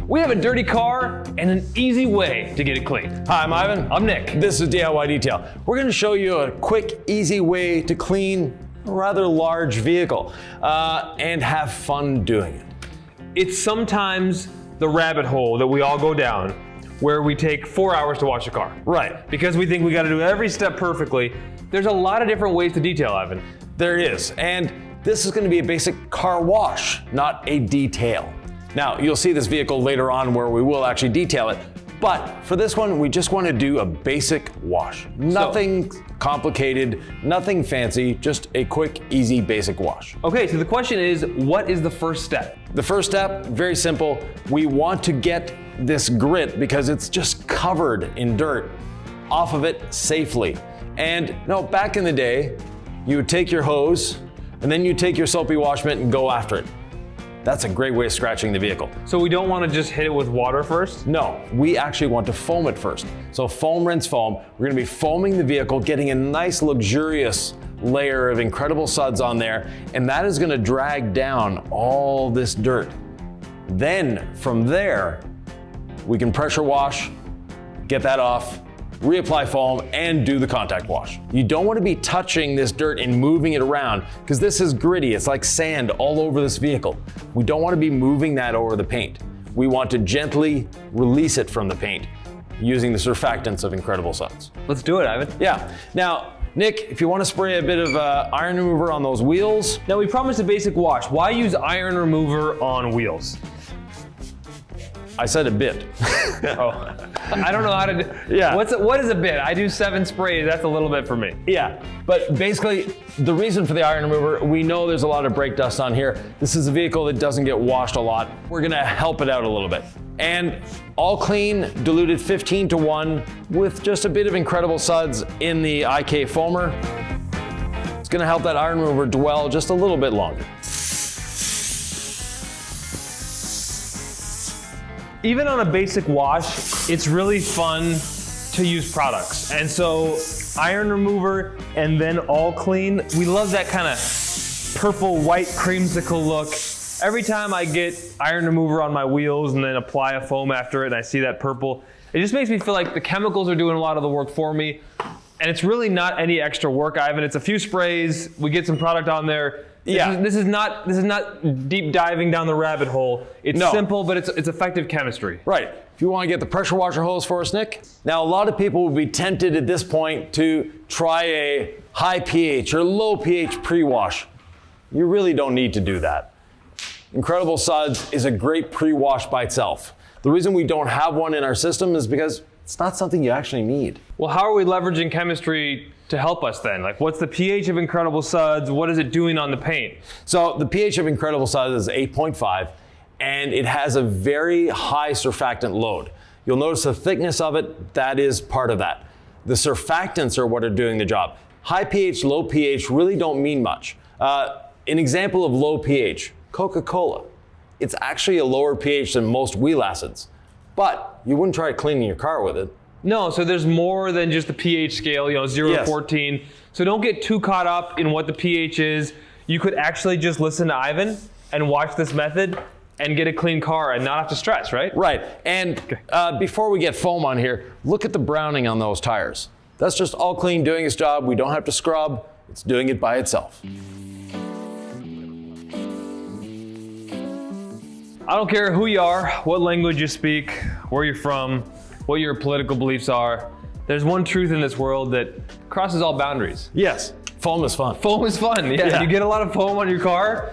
We have a dirty car and an easy way to get it clean. Hi, I'm Ivan. I'm Nick. This is DIY Detail. We're going to show you a quick, easy way to clean a rather large vehicle and have fun doing it. It's sometimes the rabbit hole that we all go down where we take 4 hours to wash a car. Right. Because we think we got to do every step perfectly. There's a lot of different ways to detail, Ivan. There is, and this is going to be a basic car wash, not a detail. Now, you'll see this vehicle later on where we will actually detail it, but for this one, we just want to do a basic wash. Nothing complicated, nothing fancy, just a quick, easy, basic wash. Okay, so the question is, what is the first step? The first step, very simple. We want to get this grit, because it's just covered in dirt, off of it safely. And back in the day, you would take your hose, and then you take your soapy wash mitt and go after it. That's a great way of scratching the vehicle. So we don't want to just hit it with water first? No, we actually want to foam it first. So foam, rinse, foam. We're going to be foaming the vehicle, getting a nice luxurious layer of incredible suds on there, and that is going to drag down all this dirt. Then from there, we can pressure wash, get that off, reapply foam, and do the contact wash. You don't want to be touching this dirt and moving it around, because this is gritty. It's like sand all over this vehicle. We don't want to be moving that over the paint. We want to gently release it from the paint using the surfactants of Incredible Suds. Let's do it, Ivan. Yeah. Now, Nick, if you want to spray a bit of iron remover on those wheels. Now, we promised a basic wash. Why use iron remover on wheels? I said a bit. Oh, I don't know how to do. Yeah. What is a bit? I do 7 sprays. That's a little bit for me. Yeah, but basically, the reason for the iron remover, we know there's a lot of brake dust on here. This is a vehicle that doesn't get washed a lot. We're gonna help it out a little bit. And all clean, diluted 15:1 with just a bit of Incredible Suds in the IK foamer. It's gonna help that iron remover dwell just a little bit longer. Even on a basic wash, it's really fun to use products. And so iron remover and then all clean, we love that kind of purple white creamsicle look. Every time I get iron remover on my wheels and then apply a foam after it and I see that purple, it just makes me feel like the chemicals are doing a lot of the work for me. And it's really not any extra work, Ivan. It's a few sprays, we get some product on there. This is not deep diving down the rabbit hole. It's simple, but it's effective chemistry. Right. If you want to get the pressure washer hose for us, Nick. Now, a lot of people would be tempted at this point to try a high pH or low pH pre-wash. You really don't need to do that. Incredible Suds is a great pre-wash by itself. The reason we don't have one in our system is because it's not something you actually need. Well, how are we leveraging chemistry to help us then? Like, what's the pH of Incredible Suds? What is it doing on the paint? So the pH of Incredible Suds is 8.5, and it has a very high surfactant load. You'll notice the thickness of it, that is part of that. The surfactants are what are doing the job. High pH, low pH really don't mean much. An example of low pH, Coca-Cola. It's actually a lower pH than most wheel acids, but you wouldn't try cleaning your car with it. No, so there's more than just the pH scale, 0 to 14. So don't get too caught up in what the pH is. You could actually just listen to Ivan and watch this method and get a clean car and not have to stress, right? Right, and before we get foam on here, look at the browning on those tires. That's just all clean doing its job. We don't have to scrub. It's doing it by itself. I don't care who you are, what language you speak, where you're from, what your political beliefs are. There's one truth in this world that crosses all boundaries. Yes, foam is fun. Foam is fun, yeah. You get a lot of foam on your car,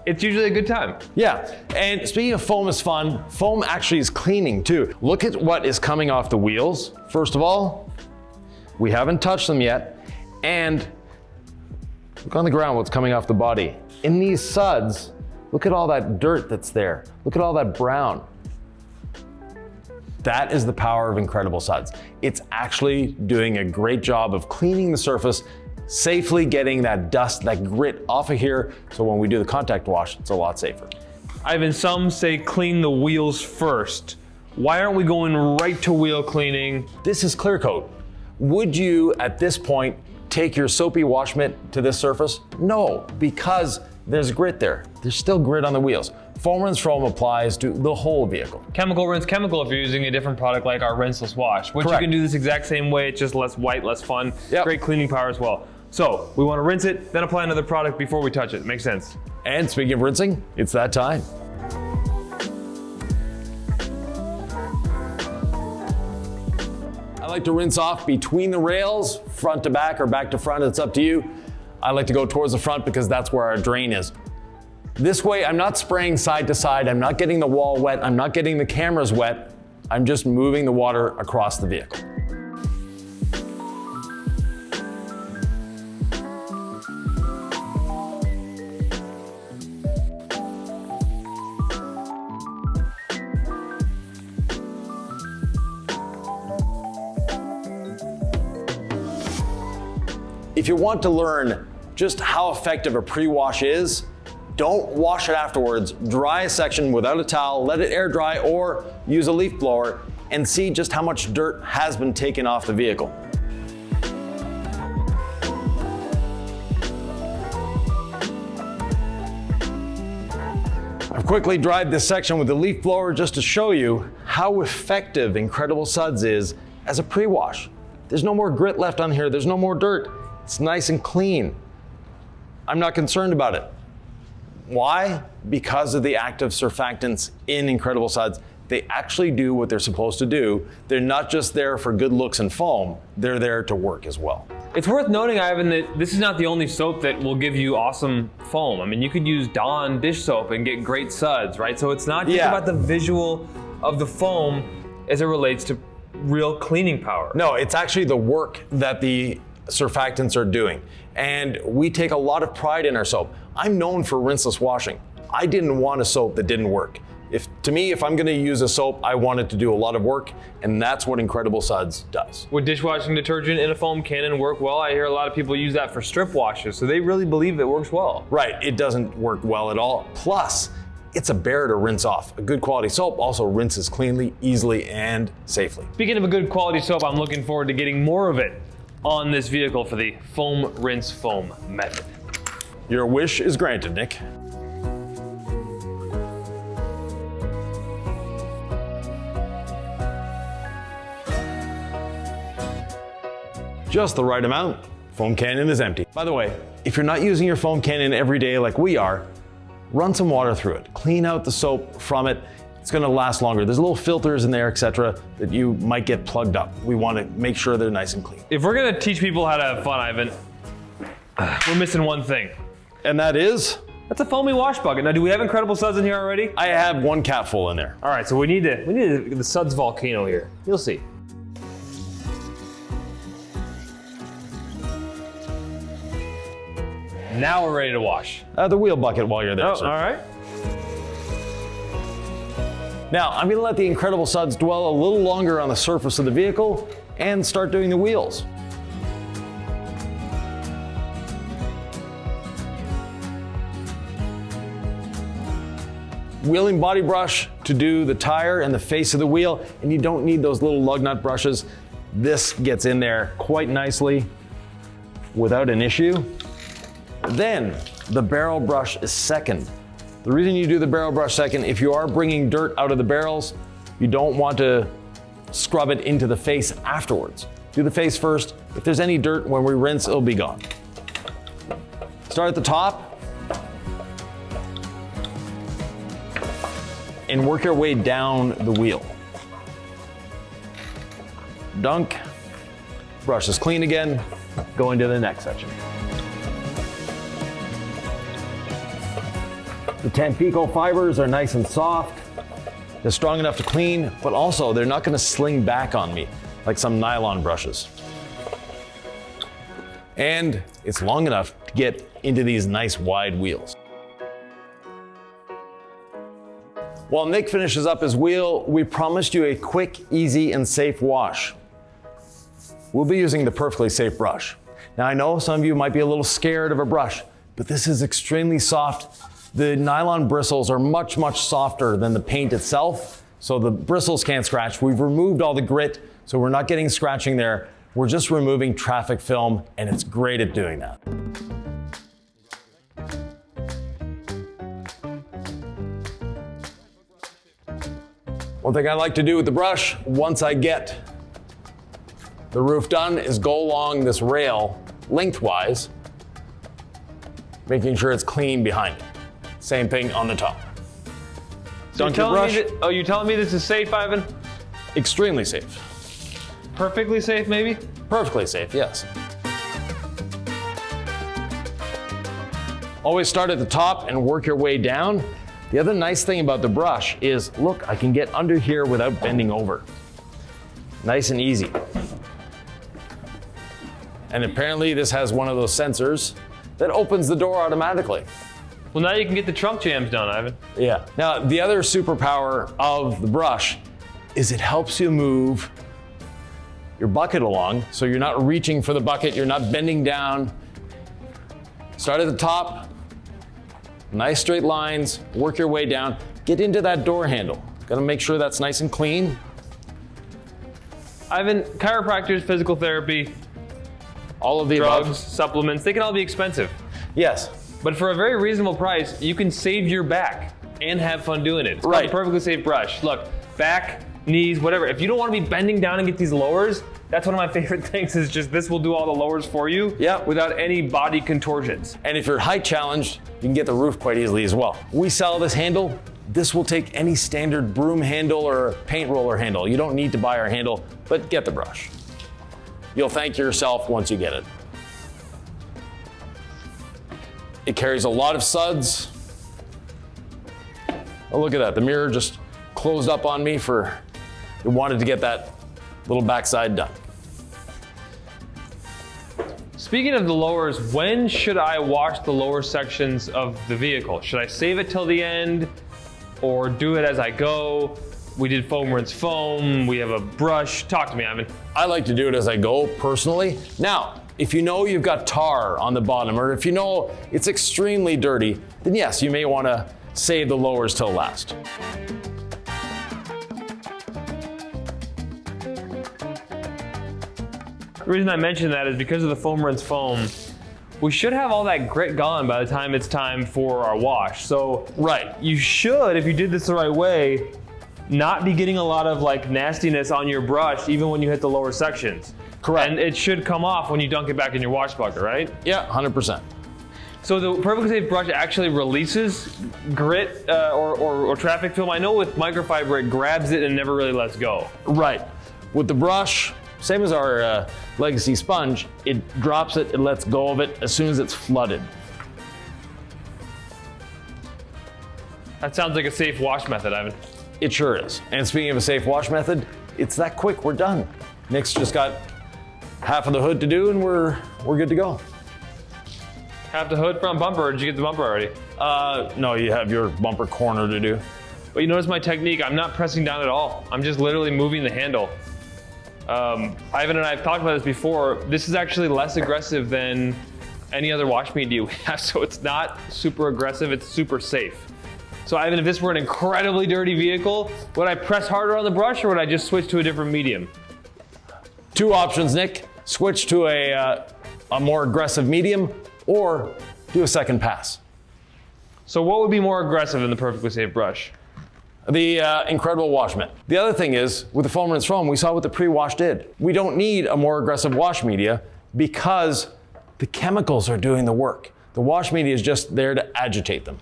it's usually a good time. Yeah, and speaking of foam is fun, foam actually is cleaning too. Look at what is coming off the wheels. First of all, we haven't touched them yet, and look on the ground what's coming off the body. In these suds, look at all that dirt that's there. Look at all that brown. That is the power of Incredible Suds. It's actually doing a great job of cleaning the surface, safely getting that dust, that grit off of here, so when we do the contact wash, it's a lot safer. Ivan, some say clean the wheels first. Why aren't we going right to wheel cleaning? This is clear coat. Would you, at this point, take your soapy wash mitt to this surface? No, because there's grit there. There's still grit on the wheels. Foam rinse foam applies to the whole vehicle. Chemical rinse chemical if you're using a different product like our rinseless wash, which Correct. you can do this exact same way. It's just less white, less fun. Yep. Great cleaning power as well. So we want to rinse it, then apply another product before we touch it. Makes sense. And speaking of rinsing, it's that time. I like to rinse off between the rails, front to back or back to front, it's up to you. I like to go towards the front because that's where our drain is. This way, I'm not spraying side to side, I'm not getting the wall wet, I'm not getting the cameras wet, I'm just moving the water across the vehicle. If you want to learn just how effective a pre-wash is, don't wash it afterwards. Dry a section without a towel, let it air dry, or use a leaf blower and see just how much dirt has been taken off the vehicle. I've quickly dried this section with the leaf blower just to show you how effective Incredible Suds is as a pre-wash. There's no more grit left on here, there's no more dirt. It's nice and clean. I'm not concerned about it. Why? Because of the active surfactants in Incredible Suds. They actually do what they're supposed to do. They're not just there for good looks and foam, they're there to work as well. It's worth noting, Ivan, that this is not the only soap that will give you awesome foam. I mean, you could use Dawn dish soap and get great suds, right? So it's not just about the visual of the foam as it relates to real cleaning power. No, it's actually the work that the surfactants are doing. And we take a lot of pride in our soap. I'm known for rinseless washing. I didn't want a soap that didn't work. To me, if I'm gonna use a soap, I want it to do a lot of work, and that's what Incredible Suds does. Would dishwashing detergent in a foam cannon work well? I hear a lot of people use that for strip washes, so they really believe it works well. Right, it doesn't work well at all. Plus, it's a bear to rinse off. A good quality soap also rinses cleanly, easily, and safely. Speaking of a good quality soap, I'm looking forward to getting more of it on this vehicle for the foam rinse foam method. Your wish is granted, Nick. Just the right amount. Foam cannon is empty. By the way, if you're not using your foam cannon every day like we are, run some water through it. Clean out the soap from it. It's gonna last longer. There's little filters in there, etc., that you might get plugged up. We wanna make sure they're nice and clean. If we're gonna teach people how to have fun, Ivan, we're missing one thing. And that is? That's a foamy wash bucket. Now, do we have Incredible Suds in here already? I have one cap full in there. All right, so we need the Suds volcano here. You'll see. Now we're ready to wash. The wheel bucket while you're there, Oh, sir. all right. Now, I'm gonna let the Incredible Suds dwell a little longer on the surface of the vehicle and start doing the wheels. Wheeling body brush to do the tire and the face of the wheel, and you don't need those little lug nut brushes. This gets in there quite nicely without an issue. Then the barrel brush is second. The reason you do the barrel brush second, if you are bringing dirt out of the barrels, you don't want to scrub it into the face afterwards. Do the face first. If there's any dirt when we rinse, it'll be gone. Start at the top and work your way down the wheel. Dunk, brush is clean again, go into the next section. The Tampico fibers are nice and soft. They're strong enough to clean, but also they're not gonna sling back on me like some nylon brushes. And it's long enough to get into these nice wide wheels. While Nick finishes up his wheel, we promised you a quick, easy, and safe wash. We'll be using the Perfectly Safe brush. Now I know some of you might be a little scared of a brush, but this is extremely soft. The nylon bristles are much, much softer than the paint itself, so the bristles can't scratch. We've removed all the grit, so we're not getting scratching there. We're just removing traffic film, and it's great at doing that. One thing I like to do with the brush, once I get the roof done, is go along this rail lengthwise, making sure it's clean behind it. Same thing on the top. So Dunk your brush. you're telling me this is safe, Ivan? Extremely safe. Perfectly safe, maybe? Perfectly safe, yes. Always start at the top and work your way down. The other nice thing about the brush is, look, I can get under here without bending over. Nice and easy. And apparently this has one of those sensors that opens the door automatically. Well, now you can get the trunk jams done, Ivan. Yeah. Now, the other superpower of the brush is it helps you move your bucket along, so you're not reaching for the bucket, you're not bending down. Start at the top, nice straight lines, work your way down, get into that door handle. Gotta make sure that's nice and clean. Ivan, chiropractors, physical therapy, All of the drugs, above. supplements, they can all be expensive. Yes. But for a very reasonable price, you can save your back and have fun doing it. It's called Right. a perfectly safe brush. Look, back, knees, whatever. If you don't want to be bending down and get these lowers, that's one of my favorite things is just this will do all the lowers for you Yep. without any body contortions. And if you're height challenged, you can get the roof quite easily as well. We sell this handle. This will take any standard broom handle or paint roller handle. You don't need to buy our handle, but get the brush. You'll thank yourself once you get it. It carries a lot of suds. Oh, look at that. The mirror just closed up on me for, it wanted to get that little backside done. Speaking of the lowers, when should I wash the lower sections of the vehicle? Should I save it till the end or do it as I go? We did foam rinse foam. We have a brush. Talk to me, Ivan. I like to do it as I go personally. Now, if you know you've got tar on the bottom, or if you know it's extremely dirty, then yes, you may want to save the lowers till last. The reason I mention that is because of the foam rinse foam. We should have all that grit gone by the time it's time for our wash. So Right. you should, if you did this the right way, not be getting a lot of like nastiness on your brush even when you hit the lower sections. Correct. And it should come off when you dunk it back in your wash bucket, right? Yeah, 100%. So the Perfectly Safe brush actually releases grit or traffic film. I know with microfiber it grabs it and never really lets go. Right. With the brush, same as our Legacy sponge, it drops it, it lets go of it as soon as it's flooded. That sounds like a safe wash method, Ivan. It sure is. And speaking of a safe wash method, it's that quick, we're done. Nick's just got half of the hood to do and we're good to go. Half the hood front bumper, or did you get the bumper already? No, you have your bumper corner to do. But you notice my technique, I'm not pressing down at all. I'm just literally moving the handle. Ivan and I have talked about this before. This is actually less aggressive than any other wash media we have, so it's not super aggressive, it's super safe. So Ivan, if this were an incredibly dirty vehicle, would I press harder on the brush or would I just switch to a different medium? Two options, Nick. Switch to a more aggressive medium or do a second pass. So what would be more aggressive in the Perfectly Safe brush? The incredible wash mitt. The other thing is, with the foam rinse foam, we saw what the pre-wash did. We don't need a more aggressive wash media because the chemicals are doing the work. The wash media is just there to agitate them.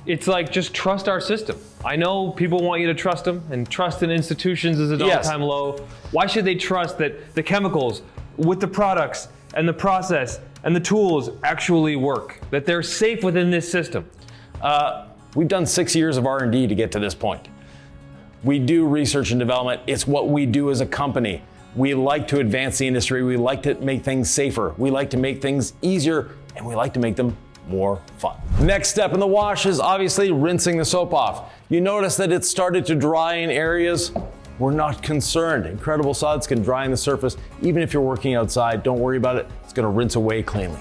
It's like, just trust our system. I know people want you to trust them, and trust in institutions is at an all-time low. Why should they trust that the chemicals with the products and the process and the tools actually work? That they're safe within this system? We've done 6 years of R&D to get to this point. We do research and development. It's what we do as a company. We like to advance the industry. We like to make things safer. We like to make things easier, and we like to make them more fun. Next step in the wash is obviously rinsing the soap off. You notice that it started to dry in areas. We're not concerned. Incredible suds can dry on the surface. Even if you're working outside, don't worry about it. It's gonna rinse away cleanly.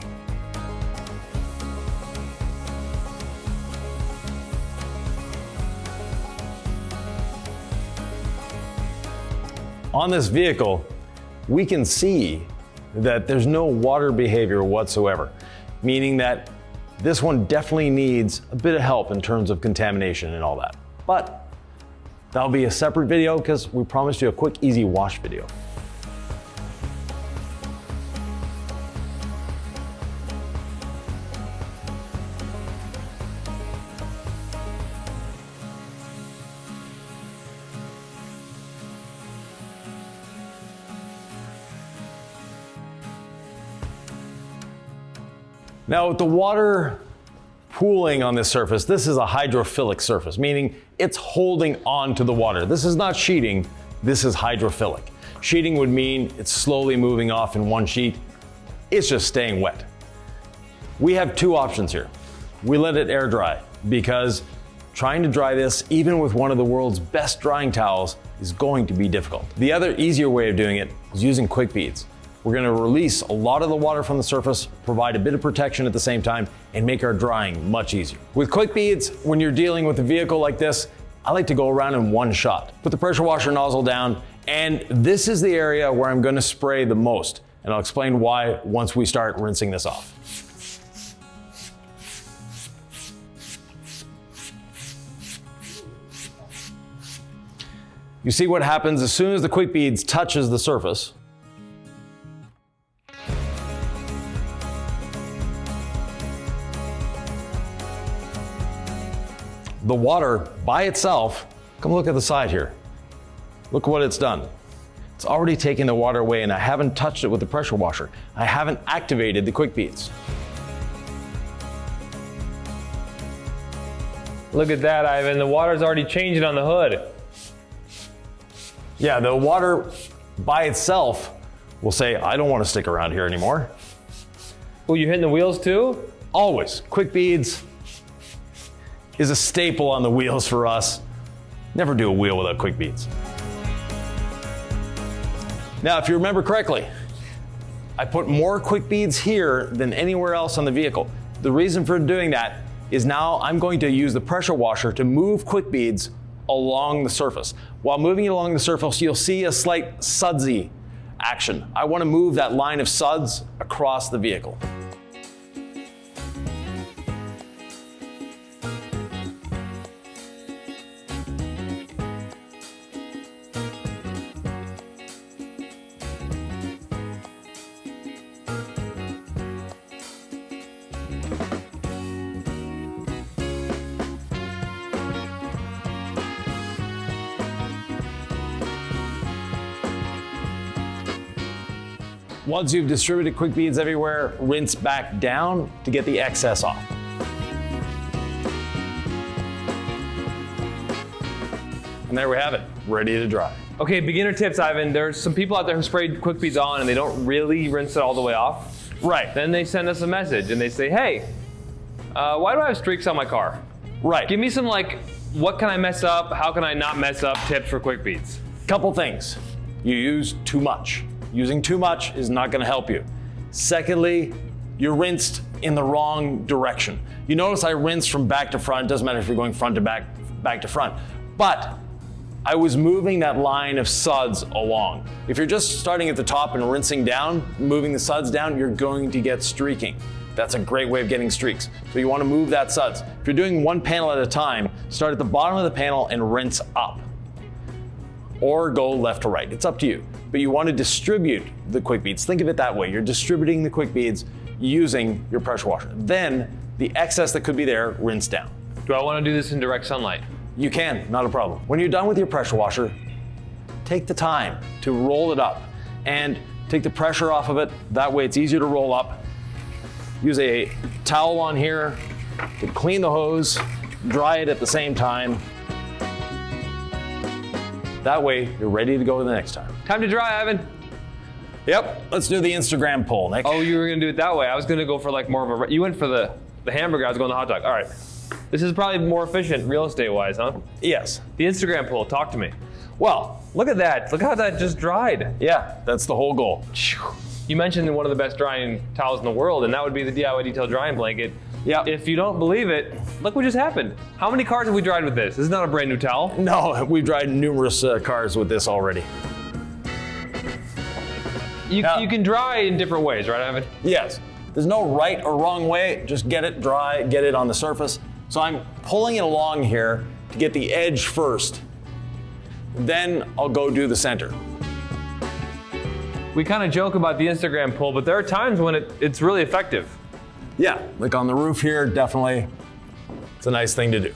On this vehicle, we can see that there's no water behavior whatsoever, meaning that this one definitely needs a bit of help in terms of contamination and all that. But That'll be a separate video because we promised you a quick, easy wash video. Now with the water pooling on this surface, this is a hydrophilic surface, meaning it's holding on to the water. This is not sheeting, this is hydrophilic. Sheeting would mean it's slowly moving off in one sheet. It's just staying wet. We have two options here. We let it air dry because trying to dry this, even with one of the world's best drying towels, is going to be difficult. The other easier way of doing it is using quick beads. We're going to release a lot of the water from the surface, provide a bit of protection at the same time, and make our drying much easier. With quick beads, when you're dealing with a vehicle like this, I like to go around in one shot. Put the pressure washer nozzle down, and this is the area where I'm going to spray the most. And I'll explain why once we start rinsing this off. You see what happens as soon as the quick beads touches the surface. The water by itself, come look at the side here. Look what it's done. It's already taken the water away and I haven't touched it with the pressure washer. I haven't activated the quick beads. Look at that, Ivan. The water's already changing on the hood. Yeah, the water by itself will say, I don't want to stick around here anymore. Oh, you hitting the wheels too? Always. Quick beads is a staple on the wheels for us. Never do a wheel without quick beads. Now, if you remember correctly, I put more quick beads here than anywhere else on the vehicle. The reason for doing that is now I'm going to use the pressure washer to move quick beads along the surface. While moving it along the surface, you'll see a slight sudsy action. I want to move that line of suds across the vehicle. Once you've distributed quick beads everywhere, rinse back down to get the excess off. And there we have it, ready to dry. Okay, beginner tips, Ivan. There's some people out there who sprayed quick beads on and they don't really rinse it all the way off. Right. Then they send us a message and they say, hey, why do I have streaks on my car? Right. Give me some what can I mess up? How can I not mess up tips for quick beads? Couple things. You use too much. Using too much is not going to help you. Secondly, you rinsed in the wrong direction. You notice I rinsed from back to front. Doesn't matter if you're going front to back, back to front. But I was moving that line of suds along. If you're just starting at the top and rinsing down, moving the suds down, you're going to get streaking. That's a great way of getting streaks. So you want to move that suds. If you're doing one panel at a time, start at the bottom of the panel and rinse up. Or go left to right. It's up to you. But you want to distribute the quick beads. Think of it that way. You're distributing the quick beads using your pressure washer. Then the excess that could be there, rinse down. Do I want to do this in direct sunlight? You can, not a problem. When you're done with your pressure washer, take the time to roll it up and take the pressure off of it. That way it's easier to roll up. Use a towel on here to clean the hose, dry it at the same time. That way, you're ready to go the next time. Time to dry, Ivan. Yep, let's do the Instagram poll, Nick. Oh, you were gonna do it that way. I was gonna go for more of a, you went for the hamburger, I was going the hot dog. All right. This is probably more efficient real estate-wise, huh? Yes. The Instagram poll, talk to me. Well, Look at that, look how that just dried. yeah, that's the whole goal. You mentioned one of the best drying towels in the world, and that would be the DIY Detail drying blanket. Yeah. If you don't believe it, look what just happened. How many cars have we dried with this? This is not a brand new towel. No, we've dried numerous cars with this already. You can dry in different ways, right, Ivan? Yes. There's no right or wrong way. Just get it dry, get it on the surface. So I'm pulling it along here to get the edge first. Then I'll go do the center. We kind of joke about the Instagram pull, but there are times when it's really effective. Yeah, like on the roof here, definitely. It's a nice thing to do.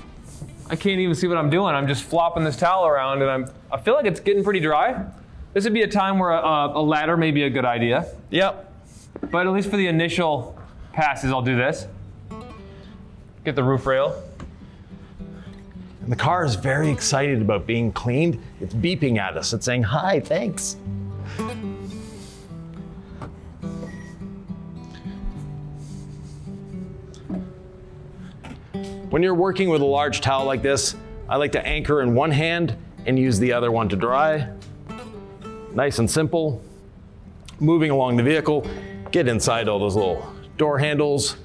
I can't even see what I'm doing. I'm just flopping this towel around and I feel like it's getting pretty dry. This would be a time where a ladder may be a good idea. Yep. But at least for the initial passes, I'll do this. Get the roof rail. And the car is very excited about being cleaned. It's beeping at us. It's saying, hi, thanks. When you're working with a large towel like this, I like to anchor in one hand and use the other one to dry. Nice and simple. Moving along the vehicle, get inside all those little door handles,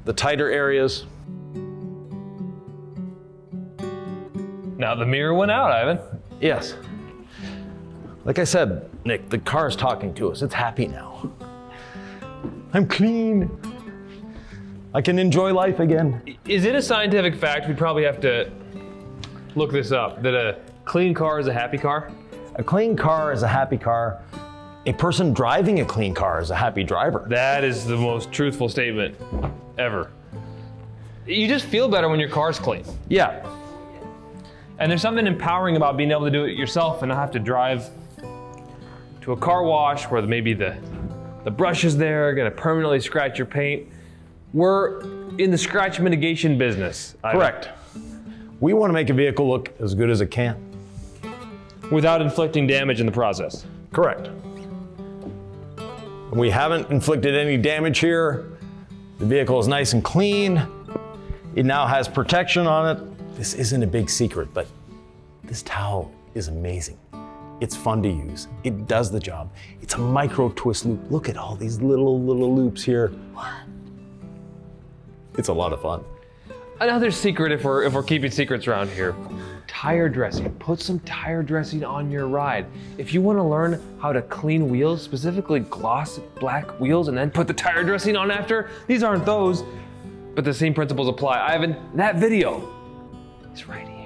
the tighter areas. Now the mirror went out, Ivan. Yes. Like I said, Nick, the car is talking to us. It's happy now. I'm clean. I can enjoy life again. Is it a scientific fact, we probably have to look this up, that a clean car is a happy car? A clean car is a happy car. A person driving a clean car is a happy driver. That is the most truthful statement ever. You just feel better when your car's clean. Yeah. And there's something empowering about being able to do it yourself and not have to drive to a car wash where maybe the brush is there, gonna permanently scratch your paint. We're in the scratch mitigation business. Correct. We want to make a vehicle look as good as it can. Without inflicting damage in the process. Correct. We haven't inflicted any damage here. The vehicle is nice and clean. It now has protection on it. This isn't a big secret, but this towel is amazing. It's fun to use. It does the job. It's a micro twist loop. Look at all these little loops here. What? It's a lot of fun. Another secret, if we're keeping secrets around here, tire dressing. Put some tire dressing on your ride. If you want to learn how to clean wheels, specifically gloss black wheels, and then put the tire dressing on after, these aren't those, but the same principles apply. Ivan, that video is right here.